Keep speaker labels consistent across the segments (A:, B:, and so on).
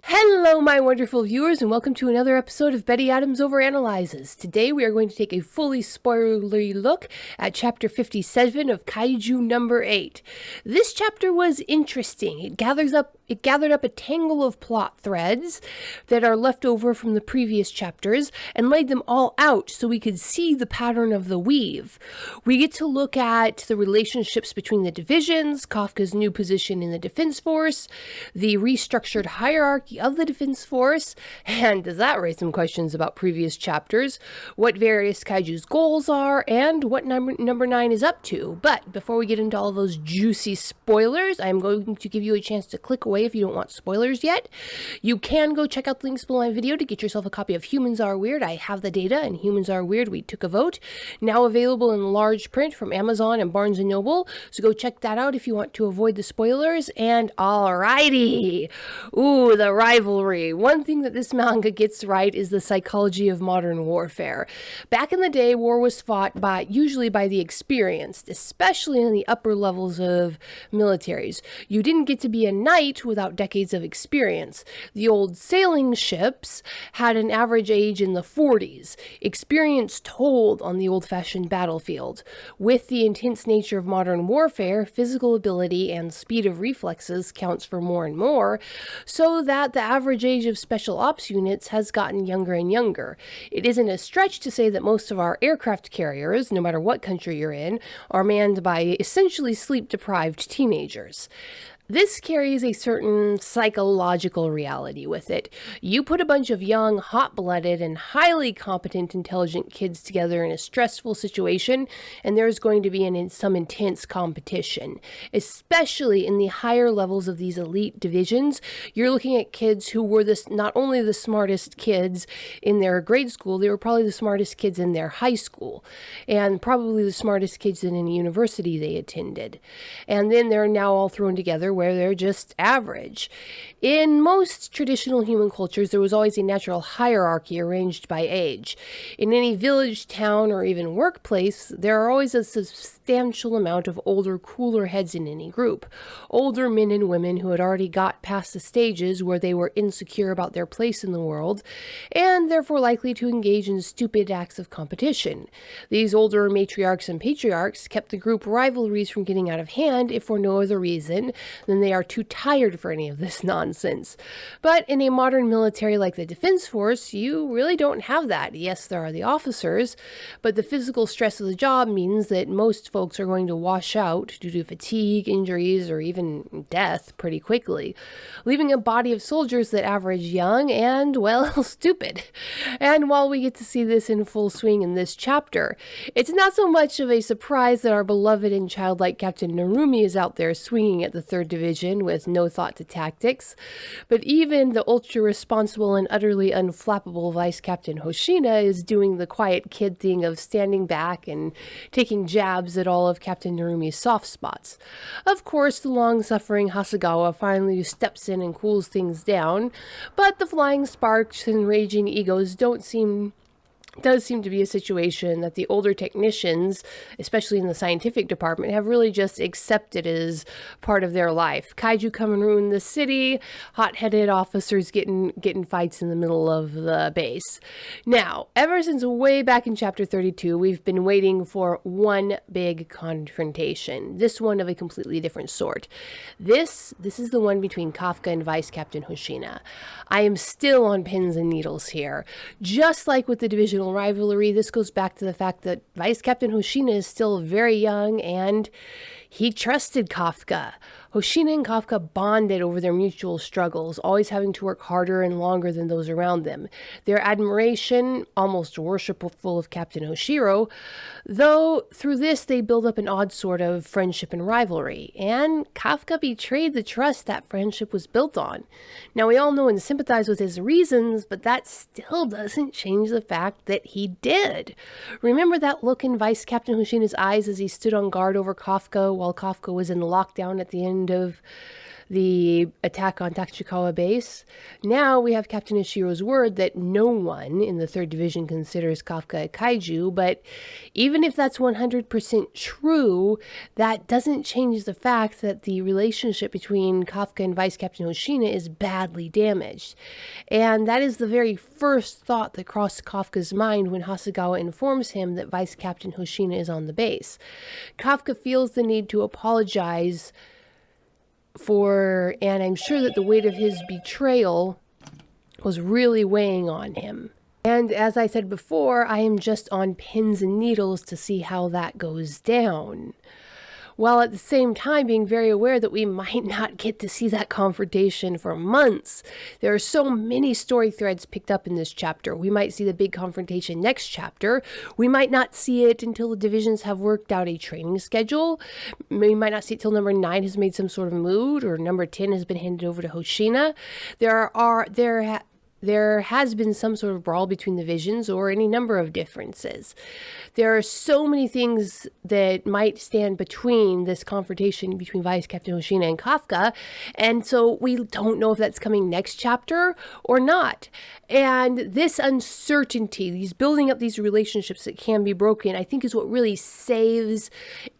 A: Hello, my wonderful viewers, and welcome to another episode of Betty Adams Overanalyzes. Today we are going to take a fully spoilery look at Chapter 57 of Kaiju number 8. This chapter was interesting. It gathered up a tangle of plot threads that are left over from the previous chapters and laid them all out so we could see the pattern of the weave. We get to look at the relationships between the divisions, Kafka's new position in the Defense Force, the restructured hierarchy of the Defense Force, and does that raise some questions about previous chapters, what various Kaiju's goals are, and what number 9 is up to. But before we get into all those juicy spoilers, I'm going to give you a chance to click away if you don't want spoilers yet. You can go check out the links below my video to get yourself a copy of Humans Are Weird. I have the data, and Humans Are Weird, we took a vote. Now available in large print from Amazon and Barnes & Noble, so go check that out if you want to avoid the spoilers. And alrighty! Ooh, the rivalry. One thing that this manga gets right is the psychology of modern warfare. Back in the day, war was fought usually by the experienced, especially in the upper levels of militaries. You didn't get to be a knight without decades of experience. The old sailing ships had an average age in the 40s. Experience told on the old-fashioned battlefield. With the intense nature of modern warfare, physical ability and speed of reflexes counts for more and more, so that the average age of special ops units has gotten younger and younger. It isn't a stretch to say that most of our aircraft carriers, no matter what country you're in, are manned by essentially sleep-deprived teenagers. This carries a certain psychological reality with it. You put a bunch of young, hot-blooded, and highly competent, intelligent kids together in a stressful situation, and there's going to be some intense competition. Especially in the higher levels of these elite divisions, you're looking at kids who were not only the smartest kids in their grade school, they were probably the smartest kids in their high school, and probably the smartest kids in any university they attended. And then they're now all thrown together where they're just average. In most traditional human cultures, there was always a natural hierarchy arranged by age. In any village, town, or even workplace, there are always a substantial amount of older, cooler heads in any group. Older men and women who had already got past the stages where they were insecure about their place in the world, and therefore likely to engage in stupid acts of competition. These older matriarchs and patriarchs kept the group rivalries from getting out of hand, if for no other reason than they are too tired for any of this nonsense. But in a modern military like the Defense Force, you really don't have that. Yes, there are the officers, but the physical stress of the job means that most folks are going to wash out due to fatigue, injuries, or even death pretty quickly, leaving a body of soldiers that average young and, well, stupid. And while we get to see this in full swing in this chapter, it's not so much of a surprise that our beloved and childlike Captain Narumi is out there swinging at the 3rd Division with no thought to tactics, but even the ultra-responsible and utterly unflappable Vice Captain Hoshina is doing the quiet kid thing of standing back and taking jabs at all of Captain Narumi's soft spots. Of course, the long-suffering Hasegawa finally steps in and cools things down, but the flying sparks and raging egos does seem to be a situation that the older technicians, especially in the scientific department, have really just accepted as part of their life. Kaiju come and ruin the city, hot-headed officers getting fights in the middle of the base. Now, ever since way back in Chapter 32, we've been waiting for one big confrontation. This one of a completely different sort. This is the one between Kafka and Vice Captain Hoshina. I am still on pins and needles here. Just like with the divisional rivalry, this goes back to the fact that Vice Captain Hoshina is still very young and he trusted Kafka. Hoshina and Kafka bonded over their mutual struggles, always having to work harder and longer than those around them. Their admiration, almost worshipful of Captain Hoshiro, though through this they build up an odd sort of friendship and rivalry, and Kafka betrayed the trust that friendship was built on. Now we all know and sympathize with his reasons, but that still doesn't change the fact that he did. Remember that look in Vice Captain Hoshina's eyes as he stood on guard over Kafka while Kafka was in lockdown at the end of the attack on Tachikawa base. Now we have Captain Ishiro's word that no one in the 3rd Division considers Kafka a kaiju, but even if that's 100% true, that doesn't change the fact that the relationship between Kafka and Vice Captain Hoshina is badly damaged. And that is the very first thought that crossed Kafka's mind when Hasegawa informs him that Vice Captain Hoshina is on the base. Kafka feels the need to apologize and I'm sure that the weight of his betrayal was really weighing on him. And as I said before, I am just on pins and needles to see how that goes down, while at the same time being very aware that we might not get to see that confrontation for months. There are so many story threads picked up in this chapter. We might see the big confrontation next chapter. We might not see it until the divisions have worked out a training schedule. We might not see it till number 9 has made some sort of mood, or number 10 has been handed over to Hoshina. There has been some sort of brawl between divisions, or any number of differences. There are so many things that might stand between this confrontation between Vice Captain Hoshina and Kafka, and so we don't know if that's coming next chapter or not. And this uncertainty, these building up these relationships that can be broken, I think is what really saves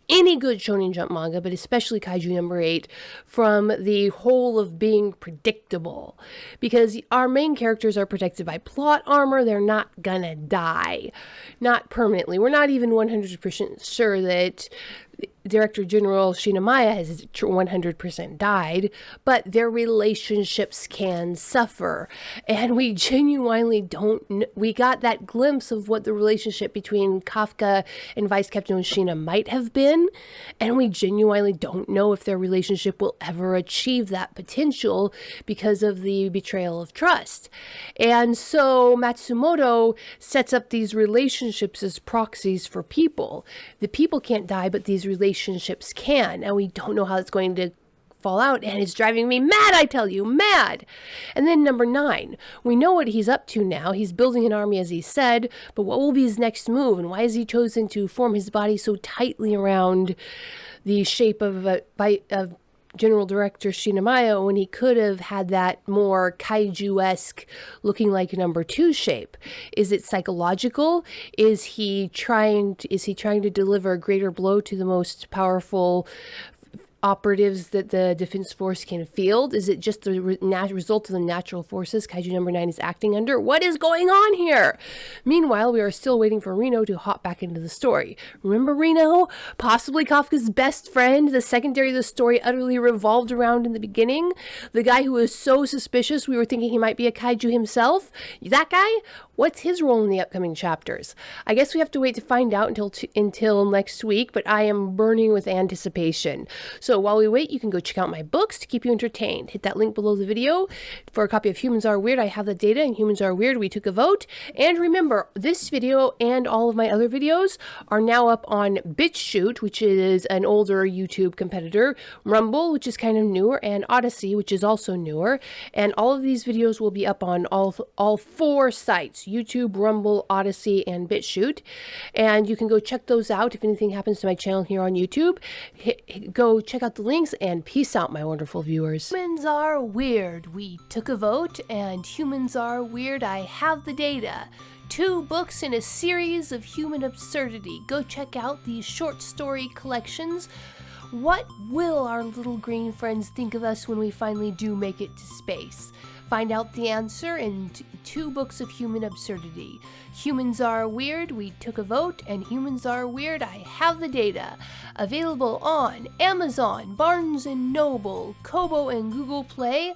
A: any good Shonen Jump manga, but especially Kaiju number 8, from the whole of being predictable. Because our main characters are protected by plot armor, they're not gonna die. Not permanently. We're not even 100% sure that Director General Shinamaya has 100% died, but their relationships can suffer. And we genuinely don't we got that glimpse of what the relationship between Kafka and Vice Captain Hoshina might have been, and we genuinely don't know if their relationship will ever achieve that potential because of the betrayal of trust. And so Matsumoto sets up these relationships as proxies for people. The people can't die, but these relationships can, and we don't know how it's going to fall out, and it's driving me mad, I tell you, mad. And then number 9, we know what he's up to now. He's building an army, as he said, but what will be his next move, and why has he chosen to form his body so tightly around the shape of General Director Shinamaya when he could have had that more kaiju-esque looking like number 2 shape? Is it psychological? Is he trying to deliver a greater blow to the most powerful operatives that the defense force can field? Is it just the result of the natural forces Kaiju number 9 is acting under? What is going on here? Meanwhile, we are still waiting for Reno to hop back into the story. Remember Reno? Possibly Kafka's best friend, the secondary the story utterly revolved around in the beginning? The guy who was so suspicious we were thinking he might be a kaiju himself? That guy? What's his role in the upcoming chapters? I guess we have to wait to find out until next week, but I am burning with anticipation. So while we wait, you can go check out my books to keep you entertained. Hit that link below the video for a copy of Humans Are Weird. I have the data, and Humans Are Weird, we took a vote. And remember, this video and all of my other videos are now up on BitChute, which is an older YouTube competitor, Rumble, which is kind of newer, and Odysee, which is also newer. And all of these videos will be up on all 4 sites: YouTube, Rumble, Odysee, and BitChute. And you can go check those out if anything happens to my channel here on YouTube. Go check out the links, and peace out, my wonderful viewers. Humans Are Weird, we took a vote, and Humans Are Weird, I have the data. 2 books in a series of human absurdity. Go check out these short story collections. What will our little green friends think of us when we finally do make it to space? Find out the answer in 2 books of human absurdity. Humans Are Weird, we took a vote, and Humans Are Weird, I have the data. Available on Amazon, Barnes & Noble, Kobo, and Google Play.